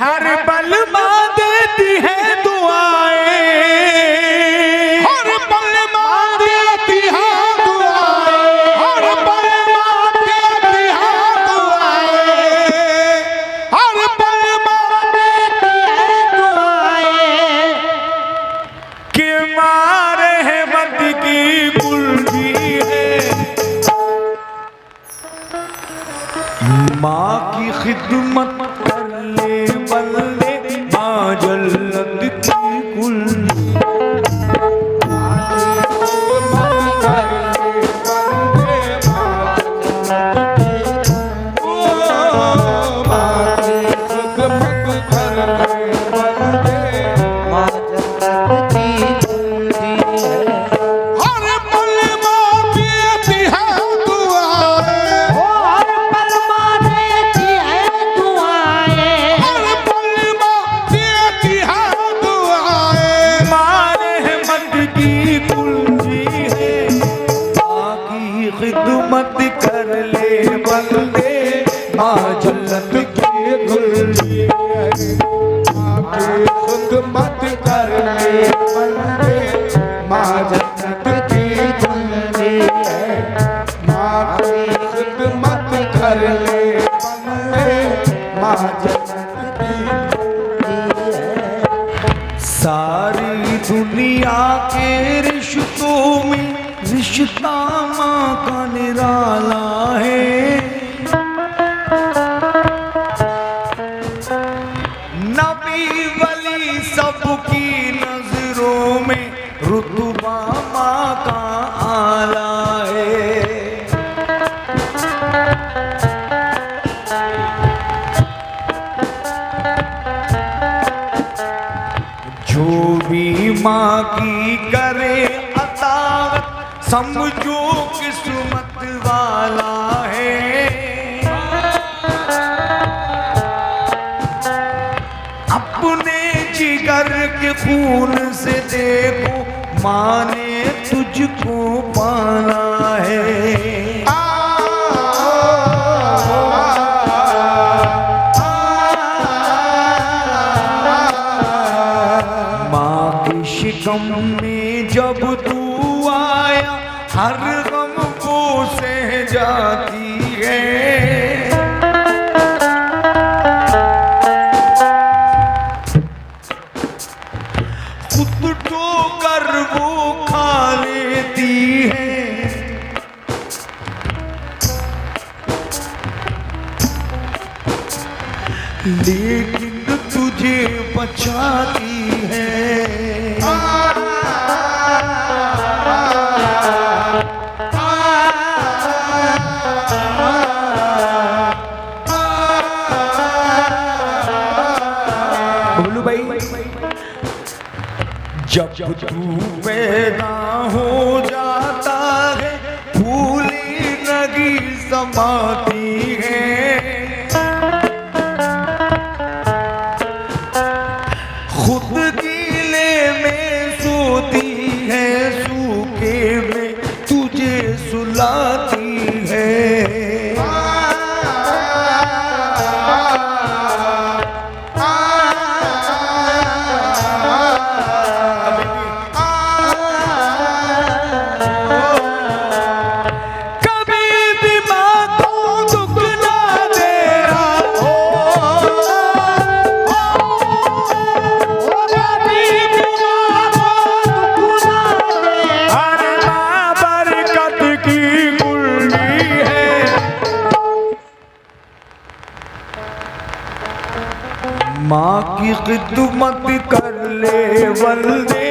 हर पल माँ देती है दुआएं, हर पल माँ देती है दुआएं, हर पल माँ देती है दुआएं, हर पल माँ देती है दुआएं। कि माँ रहमत की कुल्फी है, माँ की खिदमत कर ले बंदे, माँ जन्नत की कुल्फी। खिदमत कर ले बंदे, माँ जन्नत की कुल्फी है। खिदमत कर ले बंदे, माँ जन्नत की कुल्फी है। माँ की खिदमत कर ले बंदे, माँ जन्नत की कुल्फी है। सारी दुनिया के रिश्तों में रिश्ता माँ का निराला है। नबी वली सबकी नजरों में रुतबा माँ का आला है। जो भी माँ की करे अतावत, समझो किस्मत वाला है। अपने जिगर के खून से देखो, माँ ने तुझको पाना है। माँ की शिकम में जब तू आया, हर गम को सह जाती है। खुद ठोकर वो खा लेती है, लेकिन तुझे बचाती है। बोलू भाई, जब तू पैदा हो जाता है, फूली नगी समाती है। खुद गीले में सोती है, सूखे में तुझे सुलाती है। माँ की खिदमत कर ले बंदे,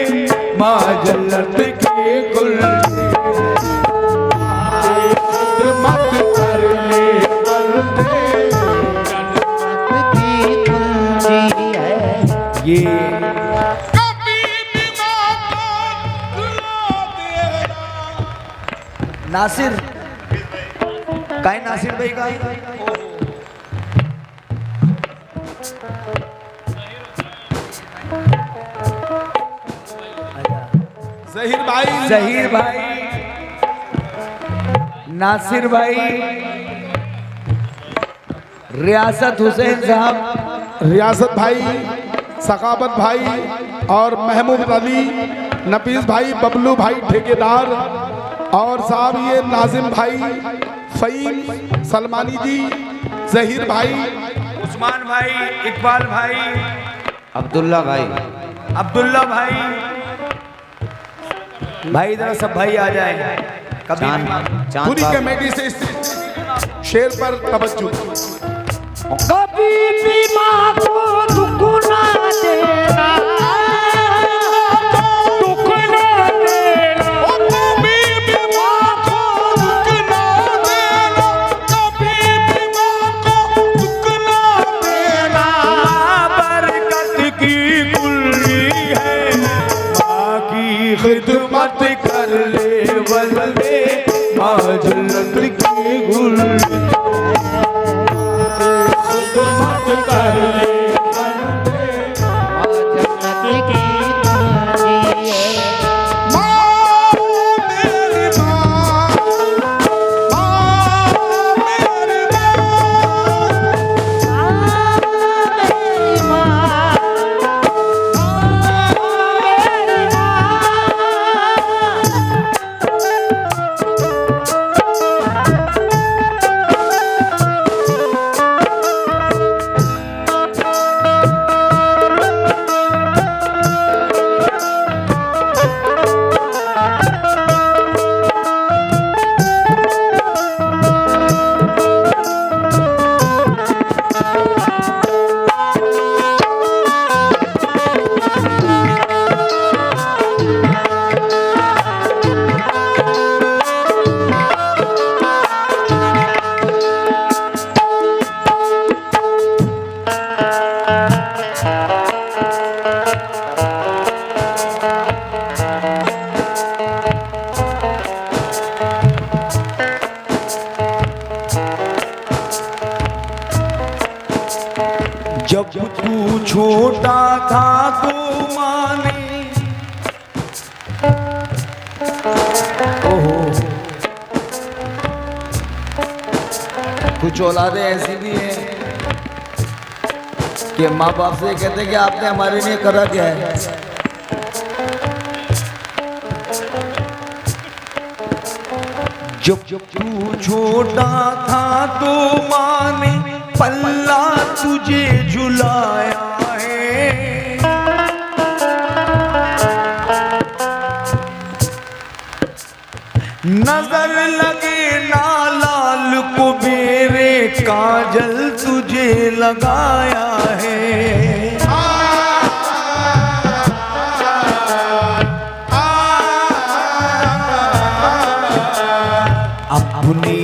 माँ जन्नत की कुल्फी है। खिदमत कर ले बंदे, जन्नत की कुल्फी है। ये कभी भी माँ को भुला देना। नासिर काय, नासिर भाई का जहीर भाई, नासिर भाई, रियासत हुसैन साहब, रियासत भाई, सखावत भाई और महमूद अली, नफीस भाई, बबलू भाई ठेकेदार और साहब ये नाजिम भाई, फ़हीम सलमानी जी, जहीर भाई, उस्मान भाई, इकबाल भाई, अब्दुल्ला भाई, अब्दुल्ला भाई, भाई इधर सब भाई आ जाए। कभी पूरी कमेटी से इस शेर पर तवज्जो। कभी भी माँ को दुख ना देना, दुख ना देना, कभी भी माँ को दुख ना देना, कभी भी माँ को दुख ना देना। बरकत की कुल्ली है, माँ की खिदमत कर ले बल्ले, माँ जन्नत की गुल्ली खिदमत कर ले जन्नत की कुल्ली है। माँ मेरी माँ, माँ मेरी जब तू छोटा था तो माने, ओहो कुछ औलादें ऐसी भी हैं कि माँ बाप से कहते हैं कि आपने हमारे लिए करा क्या है। जब तू छोटा था तो माने पल्ला तुझे झुलाया है, नजर लगे ना लाल को मेरे काजल तुझे लगाया है। अपनी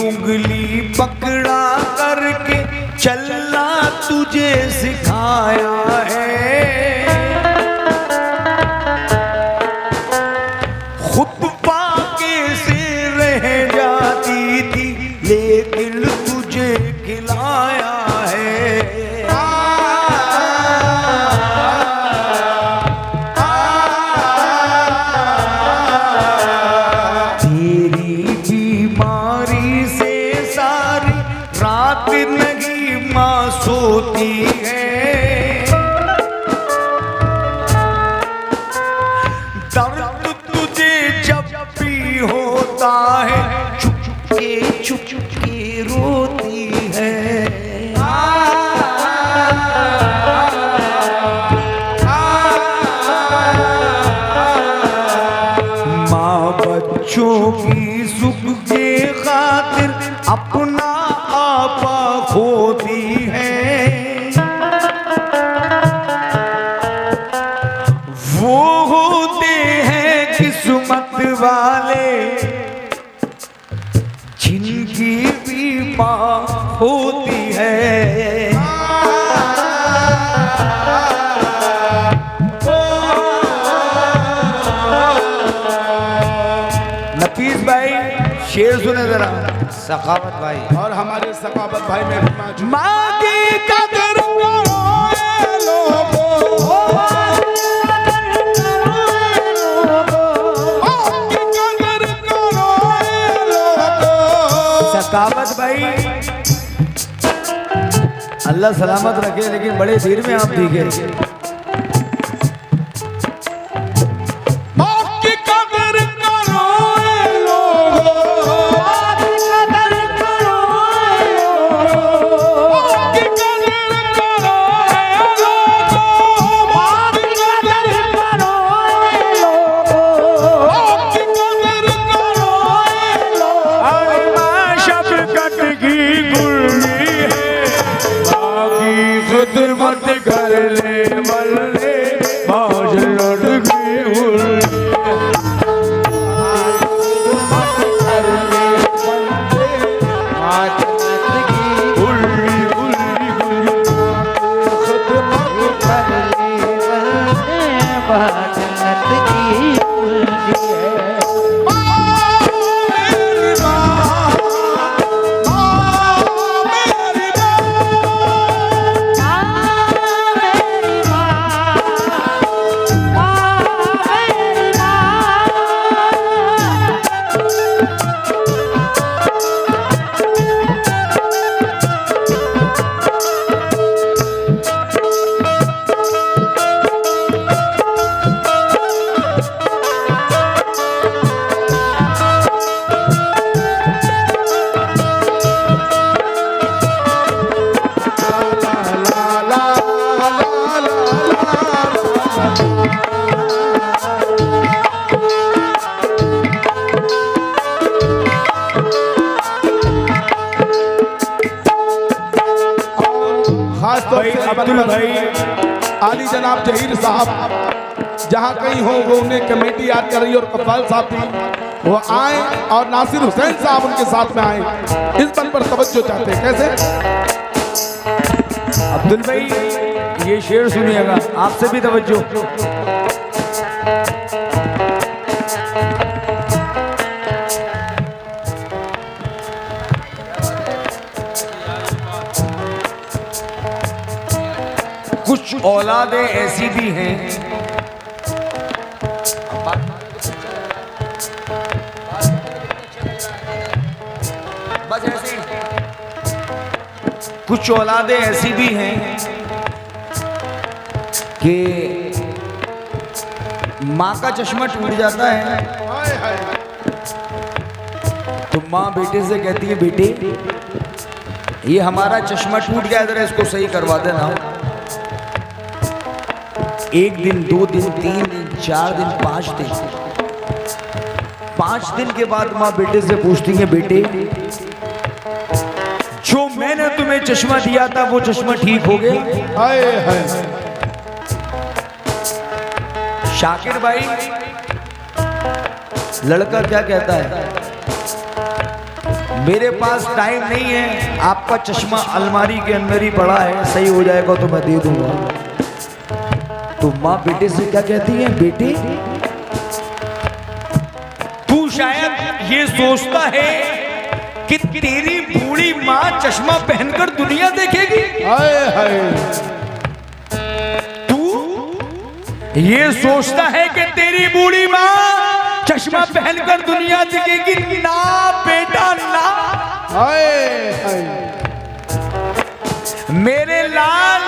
उंगली पकड़ा करके चलना तुझे सिखाया है, खुतबा कैसे रह जाती थी लेकिन तुझे खिलाया है। तेरी बीमारी से सारी रात नहीं माँ सोती है, दर्द तुझे जब भी होता है चुप के रोती है। माँ बच्चों की सुख के खातिर अपना आपा खोती है, वो होते हैं किस्मत वाले जिनकी भी माँ होती है। नफीस भाई शेर सुने जरा। सखावत भाई और हमारे सखावत भाई में भी मौजूद। माँ की कदर करो ए लोगों, सखावत भाई अल्लाह सलामत रखे, लेकिन बड़े देर में आप दिखे। आपकी कदर करो ए लोगो, आपकी कदर करो ए लोगो, आपकी कदर करो ए लोगो, आपकी कदर करो ए लोगो, आपकी कदर करो ए लोगो। आए माँ शफकत की गुल्ली है, बाकी खिदमत कर ले बल्ले, मौज लौट की गुल्ली गुल्ली गुल्ली गुल्ली। खास तौर भाई से अब्दुल भाई, आली जनाब जहीर साहब जहाँ कहीं हो वो उन्हें कमेटी याद कर रही है, और कफाल साहब भी वो आए और नासिर हुसैन साहब उनके साथ में आए, इस पन पर तवज्जो चाहते हैं। कैसे अब्दुल भाई ये शेर सुनिएगा, आपसे भी तवज्जो। कुछ औलादें ऐसी भी हैं, बस ऐसे ही। कुछ औलादें ऐसी भी हैं कि माँ का चश्मा टूट जाता है तो माँ बेटे से कहती है, बेटे ये हमारा चश्मा टूट गया, जरा इसको सही करवा देना। 1 दिन 2 दिन 3 दिन 4 दिन 5 दिन, 5 दिन के बाद माँ बेटे से पूछती है, बेटे जो मैंने तुम्हें चश्मा दिया था वो चश्मा ठीक हो गया? हाय हाय शाकिर भाई, लड़का क्या कहता है, मेरे पास टाइम नहीं है, आपका चश्मा अलमारी के अंदर ही पड़ा है, सही हो जाएगा तो मैं दे दूंगा। तो माँ बेटे से क्या कहती है, बेटे तू शायद ये सोचता है कि तेरी बूढ़ी माँ चश्मा पहनकर दुनिया देखेगी। हाय हाय तू ये सोचता है कि तेरी बूढ़ी माँ चश्मा पहनकर दुनिया देखेगी। ना बेटा ना, हाय हाय मेरे लाल,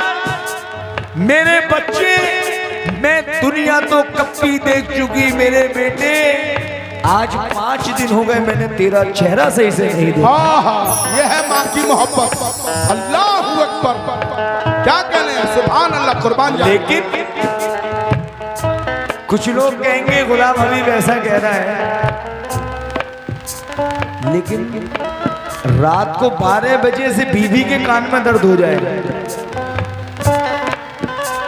मेरे बच्चे, मैं दुनिया तो कभी देख चुकी मेरे बेटे, आज 5 दिन हो गए मैंने तेरा चेहरा सही से नहीं देखा। हाँ, यह है माँ की मोहब्बत। अल्लाहू अकबर, क्या कहने हैं, सुभान अल्लाह, कुर्बान जाए। लेकिन कुछ लोग कहेंगे गुलाम हबीब ऐसा कह रहा है, लेकिन रात को 12 बजे से बीवी के कान में दर्द हो जाए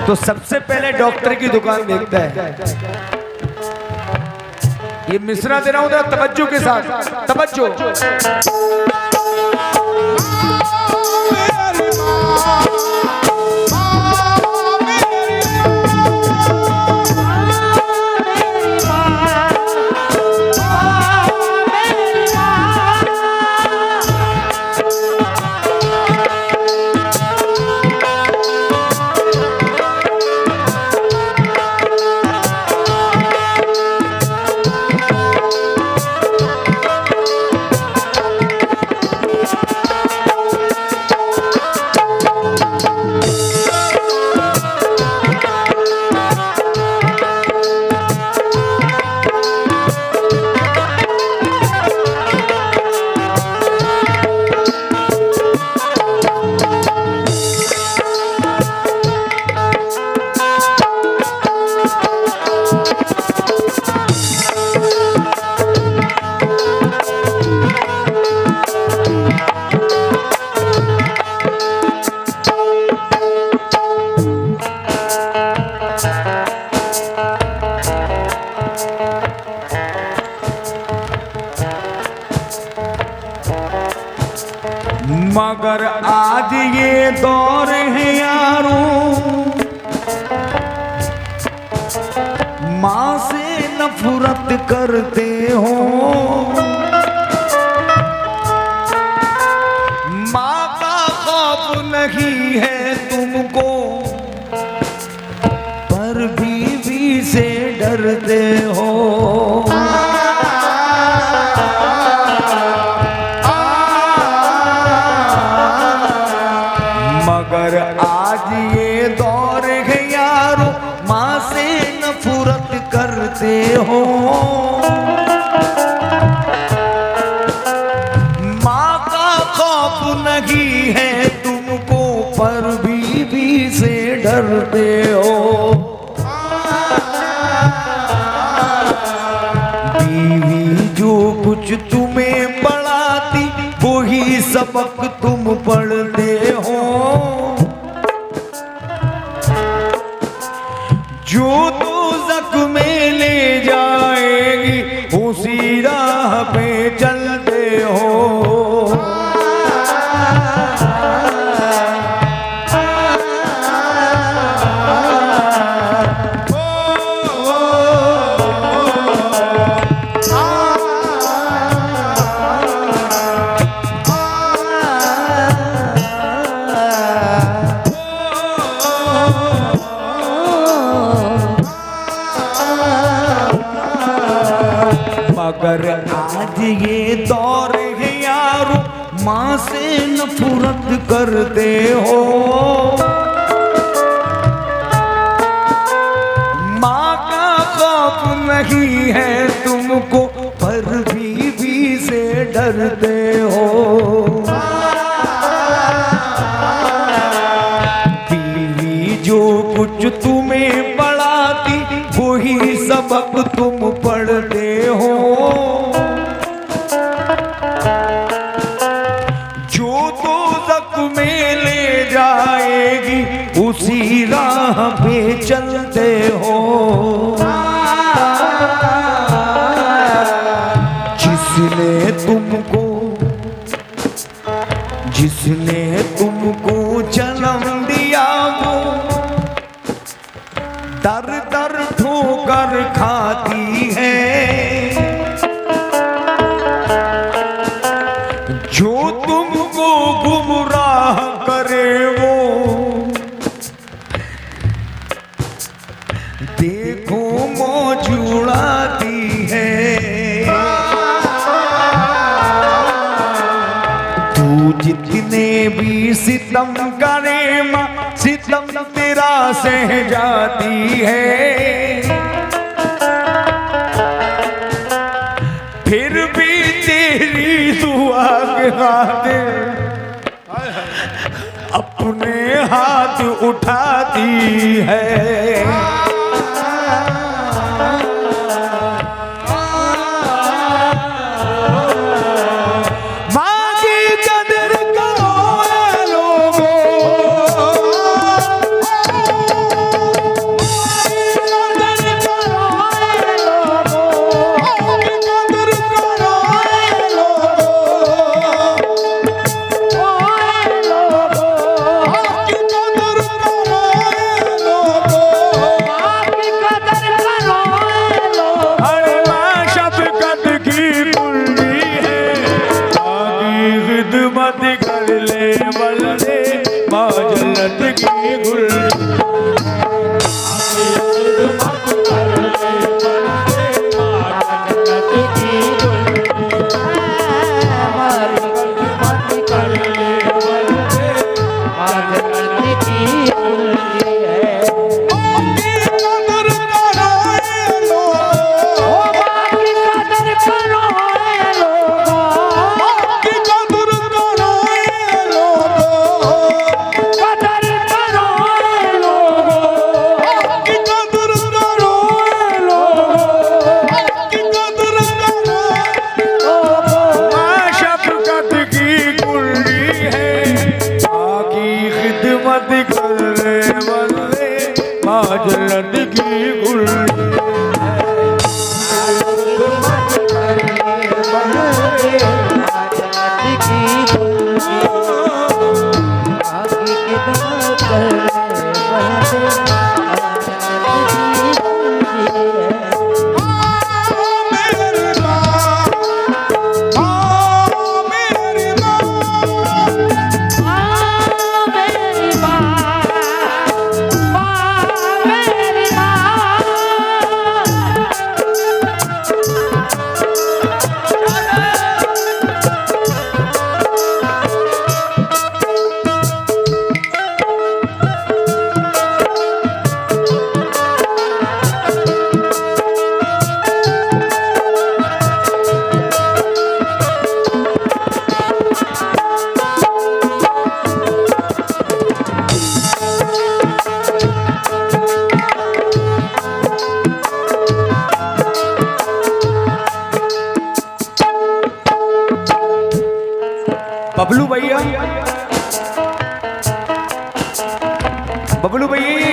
तो सबसे पहले डॉक्टर की दुकान देखता है। ये मिसरा दे रहा हूं तवज्जो के साथ, तवज्जो। करते हो। माँ का खौफ नहीं है तुमको, पर बीवी से डरते हो। मगर आज ये दौर है यारो, माँ से नफरत करते हो। माँ का खौफ नहीं है तुमको, पर बीवी से डरते हो। बीवी जो कुछ तुम्हें पढ़ाती, वही सबक तुम पढ़ते हो। जो दोज़ख में ले जाएगी, उसी राह पे चलते हो। मगर आज ये दौर है यारो, माँ से नफरत करते हो। माँ का खौफ नहीं है तुमको, पर बीवी से डरते हो। बीवी जो कुछ तुम्हें पढ़ाती, वही सबक तुम पढ़ते हो। जो दोज़ख में ले जाएगी, उसी राह पे चलते हो। जिसने तुमको जन्म दिया, वो दर दर ठोकर खाती है। जो तुमको गुमराह करे, वो देखो मौज उड़ाती है। तू जितने भी सितम करे, माँ सितम तेरा सह जाती है। फिर भी तेरी दुआ के खातिर अपने हाथ उठाती है।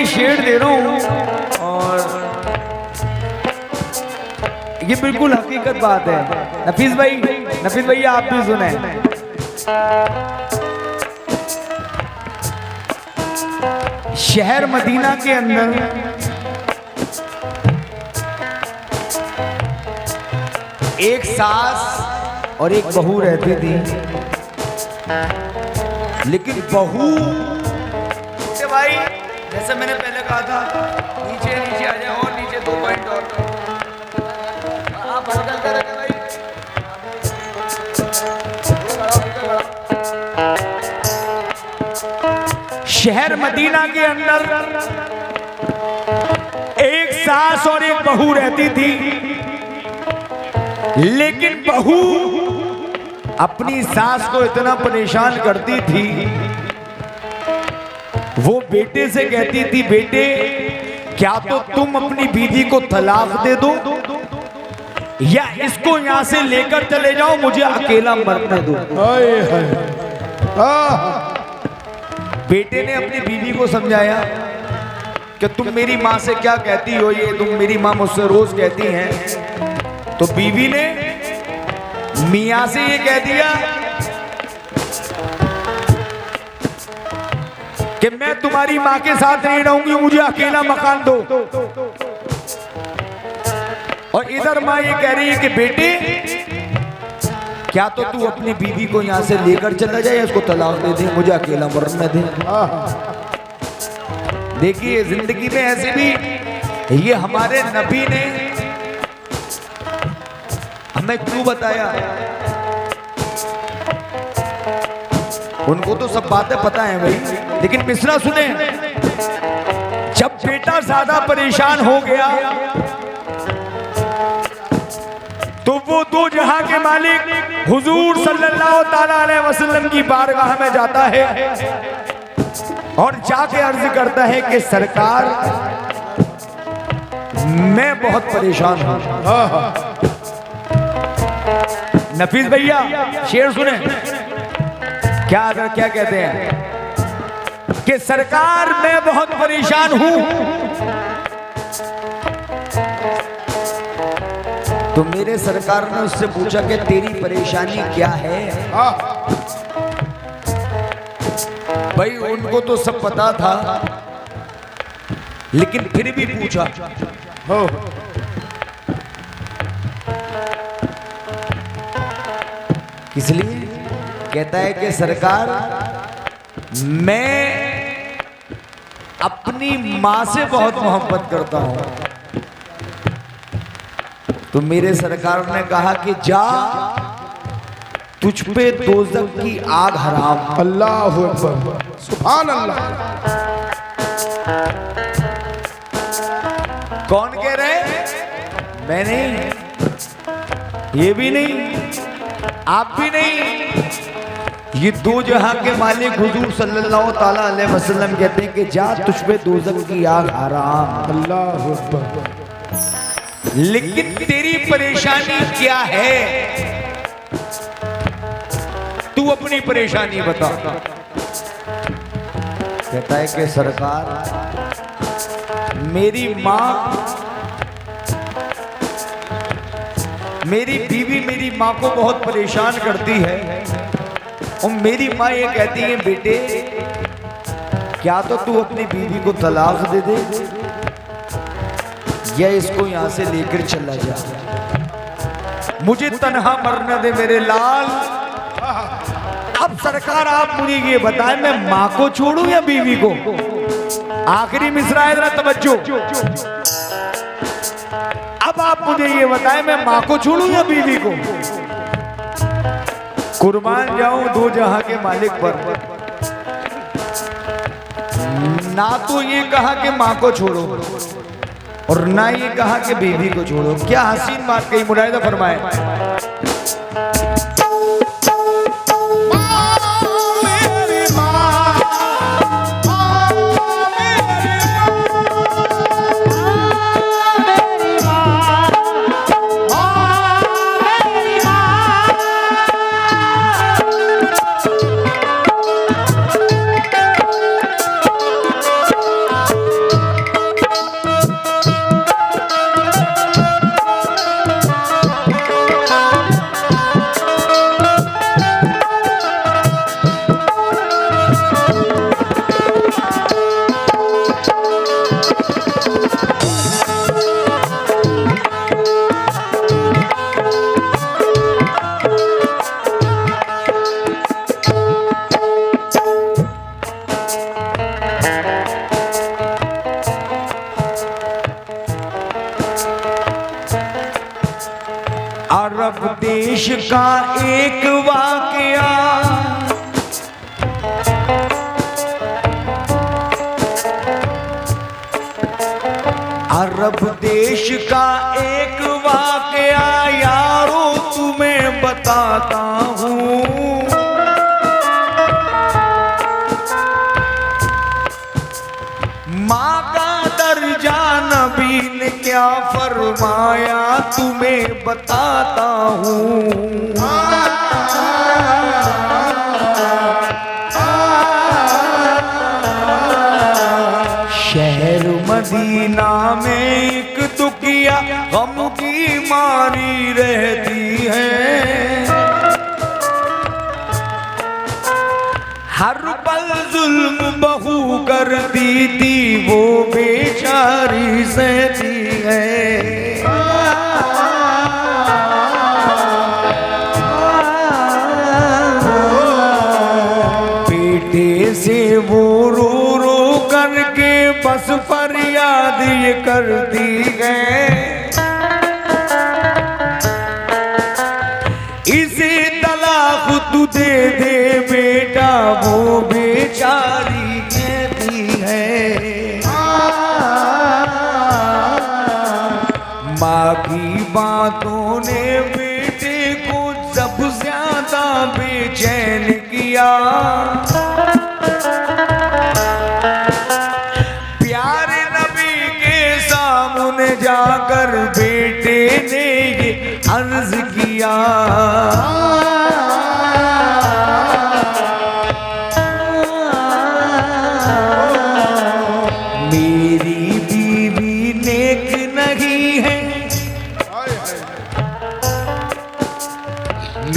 ये शेर दे रहा हूं और ये बिल्कुल हकीकत बात है। नफीस भैया आप भी सुने। शहर मदीना के अंदर एक सास और एक बहू रहती थी, लेकिन बहू भाई जैसे मैंने पहले कहा था, नीचे नीचे आ जाए और नीचे 2 पॉइंट और आप भड़कल कर रखे भाई। शहर मदीना के अंदर एक सास और एक बहू रहती थी, लेकिन बहू अपनी सास को इतना परेशान करती थी, वो बेटे से कहती थी, बेटे क्या तो तुम अपनी बीवी को तलाक दे दो या इसको यहां से लेकर चले जाओ, मुझे अकेला मरने दो। बेटे ने अपनी बीवी को समझाया कि तुम मेरी माँ से क्या कहती हो, ये तुम मेरी माँ मुझसे रोज कहती हैं। तो बीवी ने मियाँ से ये कह दिया कि मैं तुम्हारी माँ के साथ नहीं रहूंगी, मुझे अकेला मकान दो। और इधर माँ ये कह रही है कि बेटे क्या तो तू अपनी बीवी को यहाँ से लेकर चला जाए, इसको तलाक दे दे, मुझे अकेला मरने दे। देखिए जिंदगी में ऐसे भी ये हमारे नबी ने हमें क्यों बताया, उनको तो सब बातें पता है भाई, लेकिन मिसरा सुने। जब बेटा ज्यादा परेशान हो गया तो वो 2 जहां के मालिक हुजूर सल्लल्लाहु ताला अलैहि वसल्लम की बारगाह में जाता है और जाके अर्ज करता है कि सरकार मैं बहुत परेशान हूं। नफीस भैया शेर सुने, क्या कहते हैं कि सरकार मैं बहुत परेशान हूं। तो मेरे सरकार ने उससे पूछा कि तेरी परेशानी क्या है। भाई उनको तो सब पता था, लेकिन फिर भी पूछा। इसलिए कहता है कि सरकार मैं अपनी माँ से बहुत मोहब्बत करता हूं। तो मेरे सरकार ने कहा कि जा तुझ पे दोज़ख की आग हराम। अल्लाह अकबर, सुभान अल्लाह। कौन कह रहे? मैं नहीं, ये भी नहीं, आप भी नहीं, ये 2 जहां के मालिक हुजूर सल्लल्लाहु ताला अलैहि वसल्लम कहते हैं कि जा तुझ पे दोज़ख की आग हराम। अल्लाह अकबर। लेकिन तेरी परेशानी क्या है, तू अपनी परेशानी बता। कहता है कि सरकार मेरी माँ, मेरी बीवी मेरी माँ को बहुत परेशान करती है और मेरी माँ ये कहती है बेटे क्या तो तू अपनी बीवी को तलाक दे दे या इसको यहाँ से लेकर चला जा, मुझे तन्हा मरने दे मेरे लाल। अब सरकार आप मुझे ये बताएं मैं माँ को छोड़ूं या बीवी को? आखिरी मिसरा है, जरा तवज्जो। अब आप मुझे ये बताएं मैं माँ को छोड़ूं या बीवी को? कुर्बान जाऊं 2 जहां के मालिक पर। ना तो ये कहा कि माँ को छोड़ो और ना ये कहा कि बीवी को छोड़ो। क्या हसीन बात कही, मुलाहिजा फरमाए। अरब देश का एक वाकया अरब देश का एक वाकया यारो तुम्हें बताता हूँ। माँ का दर्जा नबी ने क्या फरमाया तुम्हें बताता हूँ। शहर मदीना में एक दुखिया गम की मारी रहती है। हर पल जुल्म बहू करती थी वो बेचारी सहती है। बेटे से वो रो रो करके बस फरियाद ये करती है। इसे तलाक तू दे दे बेटा वो बेचारी कहती है। माँ की बातों ने बेटे को सब ज्यादा बेचैन किया। प्यारे नबी के सामने जाकर बेटे ने ये अर्ज किया। मेरी बीवी नेक नहीं है,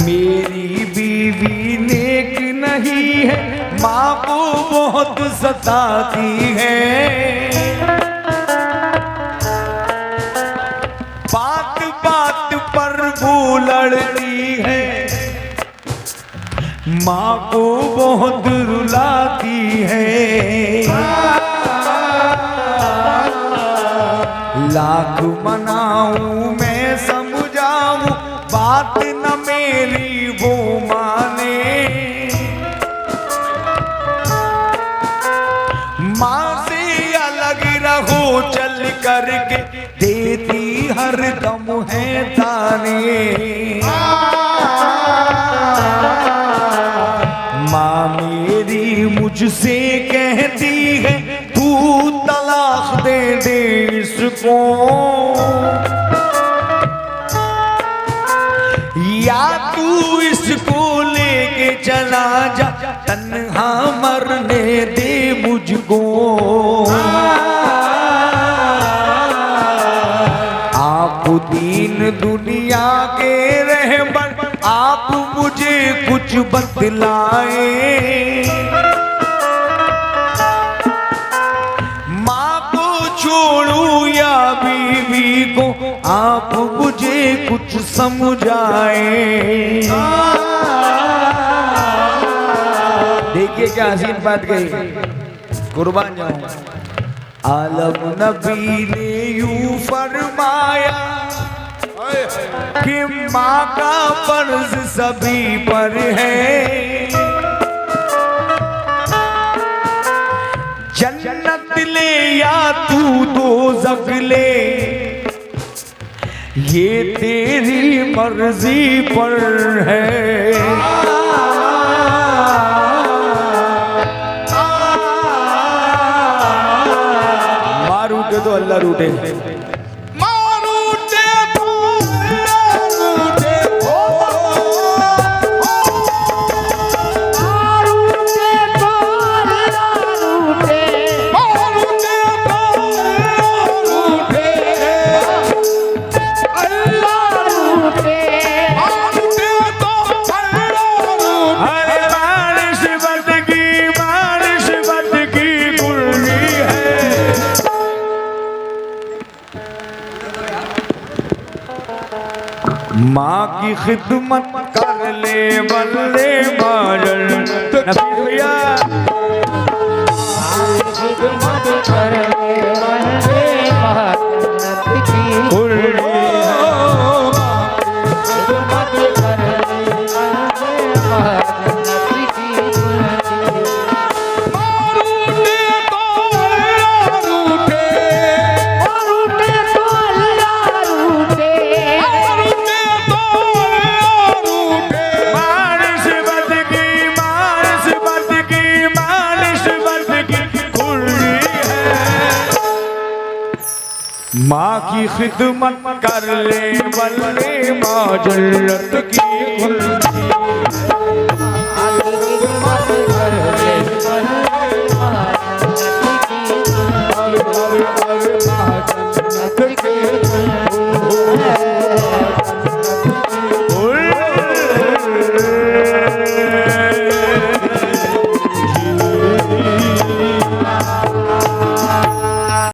मेरी बीवी नेक नहीं है, माँ को बहुत सताती है। बात बात पर वो लड़ती है, माँ को बहुत रुलाती है। लाख मनाऊं मैं समझाऊं बात न मेरी वो माने। माँ से अलग रहो चल करके देती हर दम है ताने। माँ मेरी मुझसे कहती है तू तलाक दे दे इसको, या तू इसको लेके चला जा तन्हा मरने दे मुझको। आप दीन दुनिया के रहबर आप मुझे कुछ बतलाए। माँ को छोड़ू या बीवी को आप मुझे कुछ समझाए। देखिए क्या हसीन बात कही, कुर्बान जाऊं। आलम नबी ने यूं फरमाया कि माँ का फर्ज सभी पर है। जन्नत ले या तू दोज़ख ले ये तेरी मर्जी पर है। माँ रूठे तो अल्लाह रूठे, माँ की खिदमत कर ले बल्ले बाजल नबिया। खिदमत कर ले बल्ले बाजल की माँ की खिदमत कर ले बल्ले माँ जन्नत की खुलती। अरे